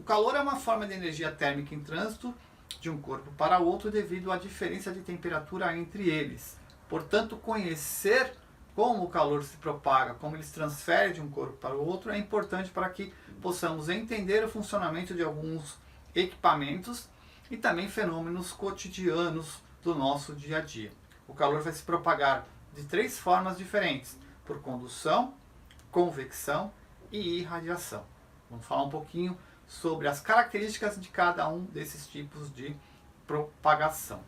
calor é uma forma de energia térmica em trânsito de um corpo para outro devido à diferença de temperatura entre eles. Portanto, conhecer como o calor se propaga, como ele se transfere de um corpo para o outro, é importante para que possamos entender o funcionamento de alguns equipamentos e também fenômenos cotidianos do nosso dia a dia. O calor vai se propagar de 3 formas diferentes: por condução, convecção e irradiação. Vamos falar um pouquinho sobre as características de cada um desses tipos de propagação.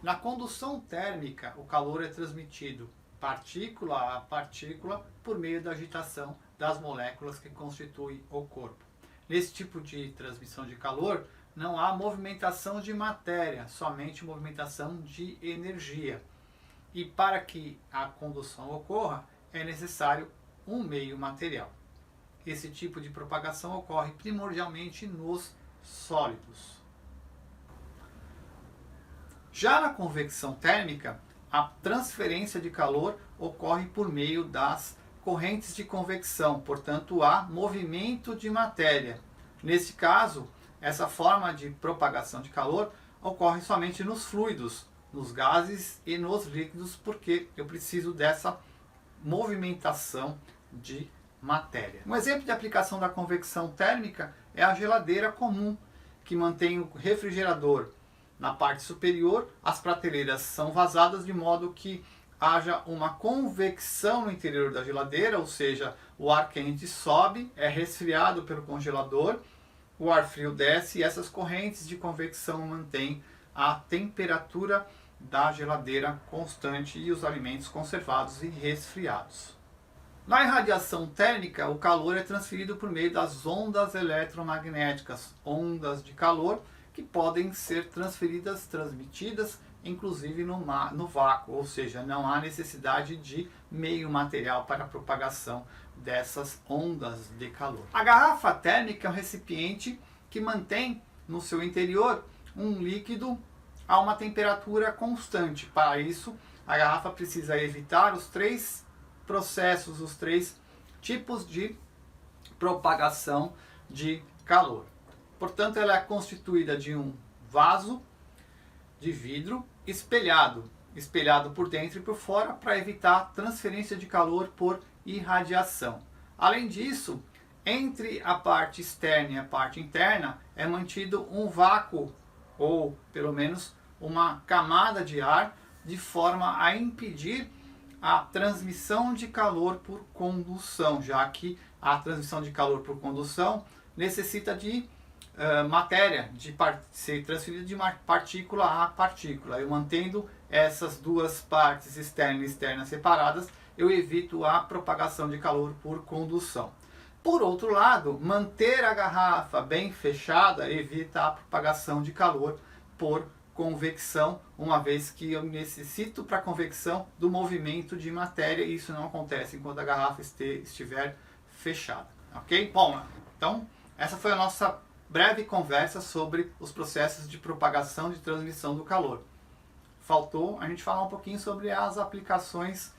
Na condução térmica, o calor é transmitido partícula a partícula por meio da agitação das moléculas que constituem o corpo. Nesse tipo de transmissão de calor, não há movimentação de matéria, somente movimentação de energia. E para que a condução ocorra, é necessário um meio material. Esse tipo de propagação ocorre primordialmente nos sólidos. Já na convecção térmica, a transferência de calor ocorre por meio das correntes de convecção, portanto há movimento de matéria. Nesse caso, essa forma de propagação de calor ocorre somente nos fluidos, nos gases e nos líquidos, porque eu preciso dessa movimentação de matéria. Um exemplo de aplicação da convecção térmica é a geladeira comum, que mantém o refrigerador na parte superior. As prateleiras são vazadas de modo que haja uma convecção no interior da geladeira, ou seja, o ar quente sobe, é resfriado pelo congelador, o ar frio desce e essas correntes de convecção mantêm a temperatura da geladeira constante e os alimentos conservados e resfriados. Na irradiação térmica, o calor é transferido por meio das ondas eletromagnéticas, ondas de calor que podem ser transmitidas, inclusive no vácuo, ou seja, não há necessidade de meio material para a propagação dessas ondas de calor. A garrafa térmica é um recipiente que mantém no seu interior um líquido a uma temperatura constante. Para isso, a garrafa precisa evitar os 3 processos, os 3 tipos de propagação de calor. Portanto, ela é constituída de um vaso de vidro espelhado por dentro e por fora para evitar transferência de calor por irradiação. Além disso, entre a parte externa e a parte interna é mantido um vácuo, ou pelo menos uma camada de ar, de forma a impedir a transmissão de calor por condução, já que a transmissão de calor por condução necessita de matéria, de ser transferida de uma partícula a partícula. Eu mantendo essas 2 partes externa e externa separadas, eu evito a propagação de calor por condução. Por outro lado, manter a garrafa bem fechada evita a propagação de calor por convecção, uma vez que eu necessito para a convecção do movimento de matéria, e isso não acontece enquanto a garrafa estiver fechada. Ok? Bom, então essa foi a nossa breve conversa sobre os processos de propagação e transmissão do calor. Faltou a gente falar um pouquinho sobre as aplicações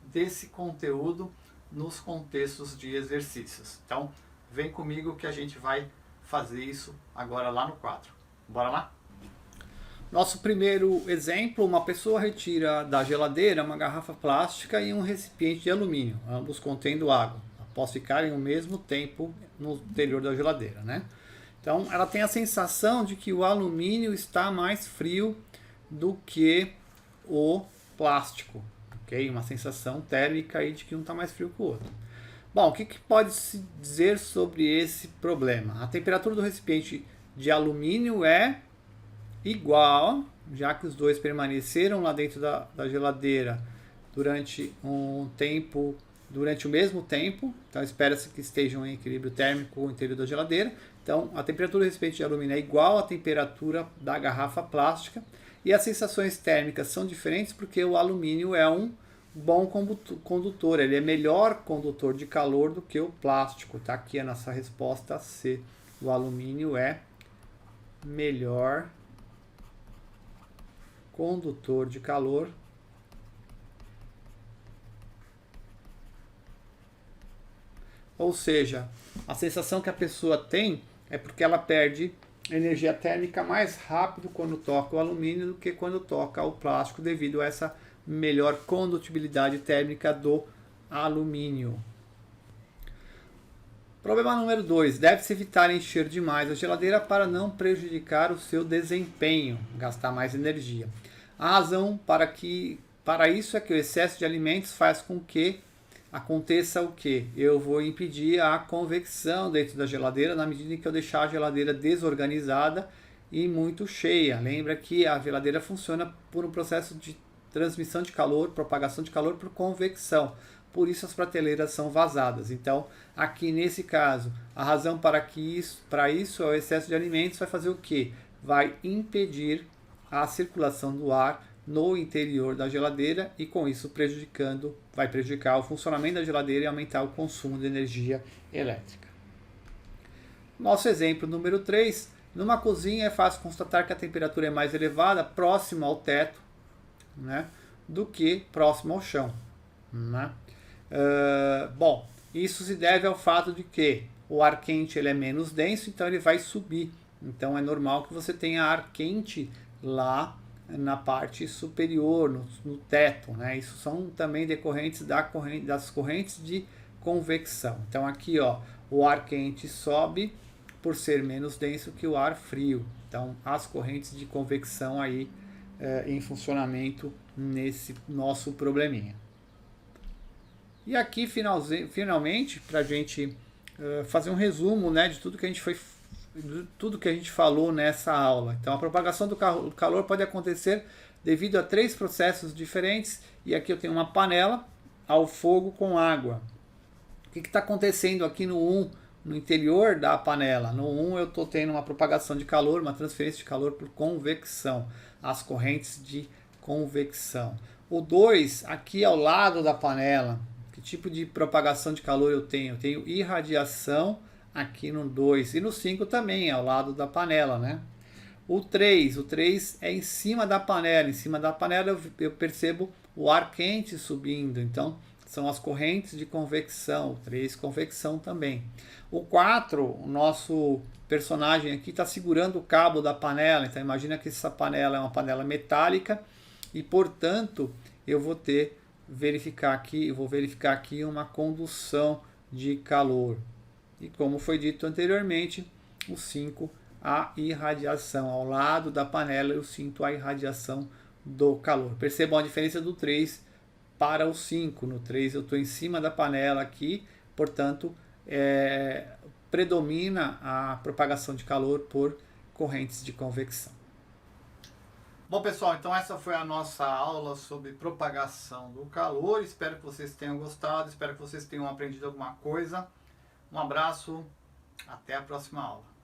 desse conteúdo nos contextos de exercícios. Então, vem comigo que a gente vai fazer isso agora lá no quadro. Bora lá? Nosso primeiro exemplo: uma pessoa retira da geladeira uma garrafa plástica e um recipiente de alumínio, ambos contendo água, após ficarem ao mesmo tempo no interior da geladeira, né? Então, ela tem a sensação de que o alumínio está mais frio do que o plástico, ok? Uma sensação térmica aí de que um está mais frio que o outro. Bom, o que pode se dizer sobre esse problema? A temperatura do recipiente de alumínio é igual, já que os dois permaneceram lá dentro da geladeira durante o mesmo tempo. Então espera-se que estejam em equilíbrio térmico no interior da geladeira. Então a temperatura do recipiente de alumínio é igual à temperatura da garrafa plástica, e as sensações térmicas são diferentes porque o alumínio é um bom condutor, ele é melhor condutor de calor do que o plástico. Tá aqui a nossa resposta C. O alumínio é melhor condutor de calor ou seja, a sensação que a pessoa tem é porque ela perde energia térmica mais rápido quando toca o alumínio do que quando toca o plástico, devido a essa melhor condutibilidade térmica do alumínio. Problema número 2. Deve-se evitar encher demais a geladeira para não prejudicar o seu desempenho, gastar mais energia. A razão para isso é que o excesso de alimentos faz com que aconteça o que? Eu vou impedir a convecção dentro da geladeira na medida em que eu deixar a geladeira desorganizada e muito cheia. Lembra que a geladeira funciona por um processo de transmissão de calor, propagação de calor por convecção. Por isso as prateleiras são vazadas. Então, aqui nesse caso, a razão para isso é o excesso de alimentos vai fazer o quê? Vai impedir a circulação do ar no interior da geladeira e com isso vai prejudicar o funcionamento da geladeira e aumentar o consumo de energia elétrica. Nosso exemplo número 3. Numa cozinha é fácil constatar que a temperatura é mais elevada próxima ao teto, né, do que próximo ao chão. Né? Bom, isso se deve ao fato de que o ar quente ele é menos denso, então ele vai subir. Então é normal que você tenha ar quente lá na parte superior, no teto. Né? Isso são também decorrentes das correntes de convecção. Então aqui ó, o ar quente sobe por ser menos denso que o ar frio. Então as correntes de convecção aí em funcionamento nesse nosso probleminha. E aqui, finalmente, para a gente fazer um resumo, né, de tudo que a gente falou nessa aula. Então, a propagação do calor pode acontecer devido a 3 processos diferentes. E aqui eu tenho uma panela ao fogo com água. O que está acontecendo aqui no 1, no interior da panela? No 1 eu estou tendo uma propagação de calor, uma transferência de calor por convecção. As correntes de convecção. O 2, aqui ao lado da panela. Que tipo de propagação de calor eu tenho? Eu tenho irradiação aqui no 2 e no 5 também, ao lado da panela, né? O 3 é em cima da panela. Em cima da panela eu percebo o ar quente subindo, então são as correntes de convecção. O 3, convecção também. O 4, o nosso personagem aqui está segurando o cabo da panela, então imagina que essa panela é uma panela metálica e, portanto, eu vou verificar aqui uma condução de calor. E como foi dito anteriormente, o 5, a irradiação. Ao lado da panela eu sinto a irradiação do calor. Percebam a diferença do 3 para o 5. No 3 eu estou em cima da panela aqui, portanto, predomina a propagação de calor por correntes de convecção. Bom, pessoal, então essa foi a nossa aula sobre propagação do calor. Espero que vocês tenham gostado, espero que vocês tenham aprendido alguma coisa. Um abraço, até a próxima aula.